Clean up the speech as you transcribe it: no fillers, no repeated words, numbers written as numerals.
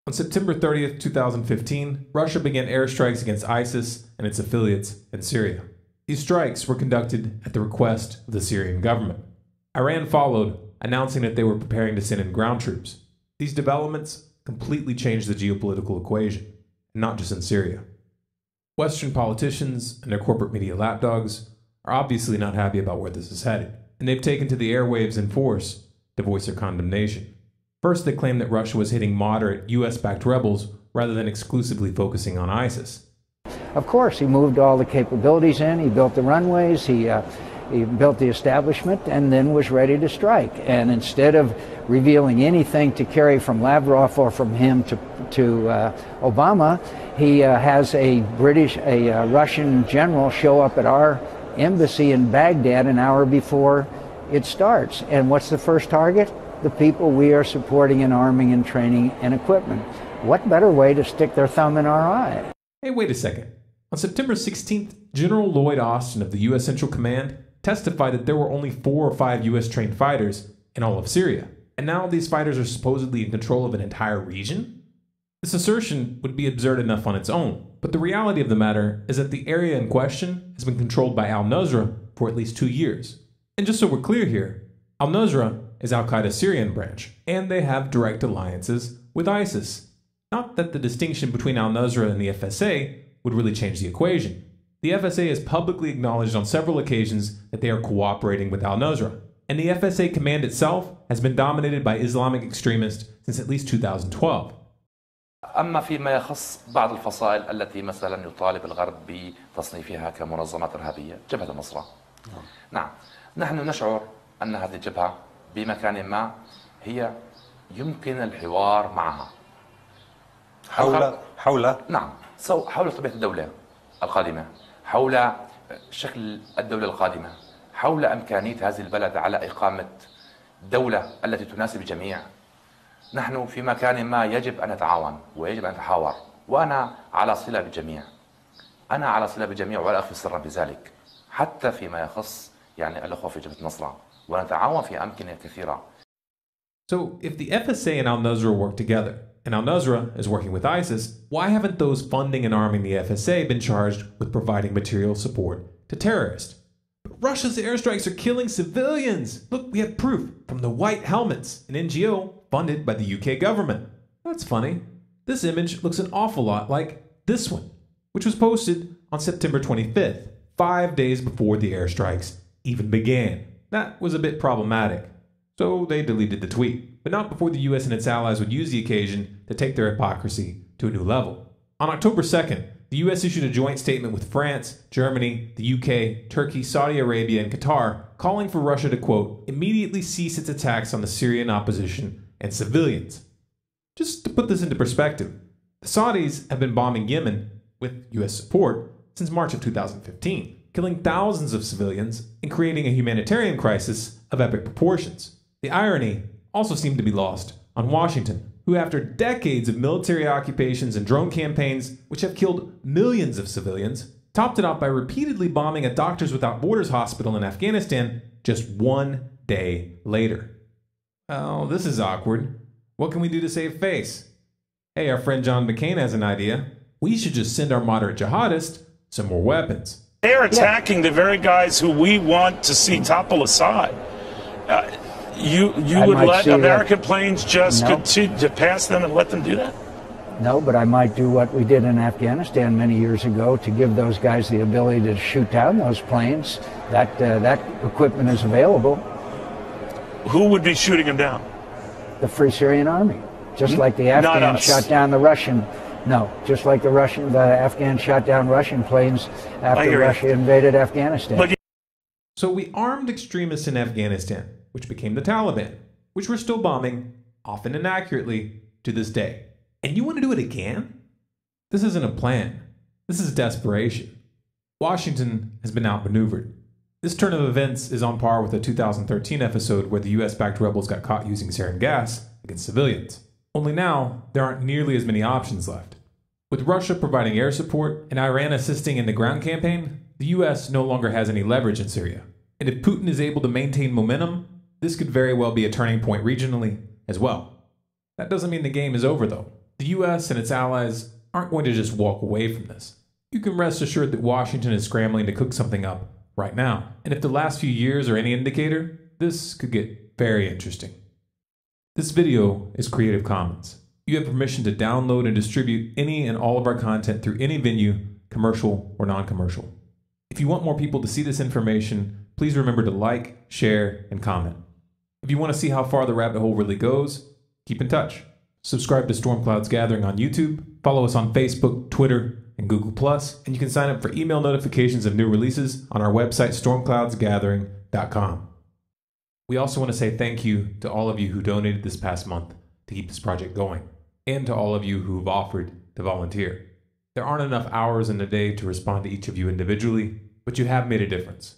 On September 30th, 2015, Russia began airstrikes against ISIS and its affiliates in Syria. These strikes were conducted at the request of the Syrian government. Iran followed, announcing that they were preparing to send in ground troops. These developments completely changed the geopolitical equation, and not just in Syria. Western politicians and their corporate media lapdogs are obviously not happy about where this is headed, and they've taken to the airwaves in force to voice their condemnation. First, they claimed that Russia was hitting moderate US-backed rebels rather than exclusively focusing on ISIS. Of course, he moved all the capabilities in, he built the runways, he built the establishment, and then was ready to strike. And instead of revealing anything to carry from Lavrov or from him to Obama, he has a Russian general show up at our embassy in Baghdad an hour before it starts. And what's the first target? The people we are supporting in arming and training and equipment. What better way to stick their thumb in our eye? Hey, wait a second. On September 16th, General Lloyd Austin of the U.S. Central Command testified that there were only 4 or 5 U.S.-trained fighters in all of Syria, and now these fighters are supposedly in control of an entire region? This assertion would be absurd enough on its own, but the reality of the matter is that the area in question has been controlled by al-Nusra for at least 2 years. And just so we're clear here, al-Nusra is al-Qaeda's Syrian branch, and they have direct alliances with ISIS. Not that the distinction between al-Nusra and the FSA would really change the equation. The FSA has publicly acknowledged on several occasions that they are cooperating with al-Nusra, and the FSA command itself has been dominated by Islamic extremists since at least 2012. أما فيما يخص بعض الفصائل التي مثلا يطالب الغرب بتصنيفها كمنظمات إرهابية، جبهة النصرة. نعم، نحن نشعر أن هذه الجبهة بمكان ما هي يمكن الحوار معها. حول نعم، حول طبيعة الدولة القادمة، حول شكل الدولة القادمة، حول إمكانية هذه البلد على إقامة دولة التي تناسب الجميع. نحن في مكان ما يجب أن نتعاون ويجب أن نتحاور، وأنا على صلة بالجميع. أنا على صلة بالجميع ولا أخفي سرا بذلك، حتى فيما يخص الأخوة في جبهة النصرة، ونتعاون في أمكنة كثيرة. So, if the FSA and al-Nusra work together, and al-Nusra is working with ISIS, why haven't those funding and arming the FSA been charged with providing material support to terrorists? But Russia's airstrikes are killing civilians! Look, we have proof from the White Helmets, an NGO funded by the UK government. That's funny. This image looks an awful lot like this one, which was posted on September 25th, 5 days before the airstrikes even began. That was a bit problematic. So they deleted the tweet, but not before the US and its allies would use the occasion to take their hypocrisy to a new level. On October 2nd, the US issued a joint statement with France, Germany, the UK, Turkey, Saudi Arabia, and Qatar, calling for Russia to, quote, immediately cease its attacks on the Syrian opposition and civilians. Just to put this into perspective, the Saudis have been bombing Yemen, with US support, since March of 2015, killing thousands of civilians and creating a humanitarian crisis of epic proportions. The irony also seemed to be lost on Washington, who after decades of military occupations and drone campaigns, which have killed millions of civilians, topped it off by repeatedly bombing a Doctors Without Borders hospital in Afghanistan just 1 day later. Oh, this is awkward. What can we do to save face? Hey, our friend John McCain has an idea. We should just send our moderate jihadists some more weapons. They're attacking the very guys who we want to see topple Assad. You would let American planes just continue to pass them and let them do that? No, but I might do what we did in Afghanistan many years ago to give those guys the ability to shoot down those planes. That equipment is available. Who would be shooting them down? The Free Syrian Army. Just like the Afghans shot down the Russian. No, just like the Afghans shot down Russian planes after Russia invaded Afghanistan. So we armed extremists in Afghanistan, which became the Taliban, which we're still bombing, often inaccurately, to this day. And you want to do it again? This isn't a plan. This is desperation. Washington has been outmaneuvered. This turn of events is on par with the 2013 episode where the US-backed rebels got caught using sarin gas against civilians. Only now, there aren't nearly as many options left. With Russia providing air support and Iran assisting in the ground campaign, the US no longer has any leverage in Syria. And if Putin is able to maintain momentum, this could very well be a turning point regionally as well. That doesn't mean the game is over though. The US and its allies aren't going to just walk away from this. You can rest assured that Washington is scrambling to cook something up right now. And if the last few years are any indicator, this could get very interesting. This video is Creative Commons. You have permission to download and distribute any and all of our content through any venue, commercial or non-commercial. If you want more people to see this information, please remember to like, share, and comment. If you want to see how far the rabbit hole really goes, keep in touch. Subscribe to Storm Clouds Gathering on YouTube, follow us on Facebook, Twitter, and Google+, and you can sign up for email notifications of new releases on our website, stormcloudsgathering.com. We also want to say thank you to all of you who donated this past month to keep this project going, and to all of you who've offered to volunteer. There aren't enough hours in a day to respond to each of you individually, but you have made a difference.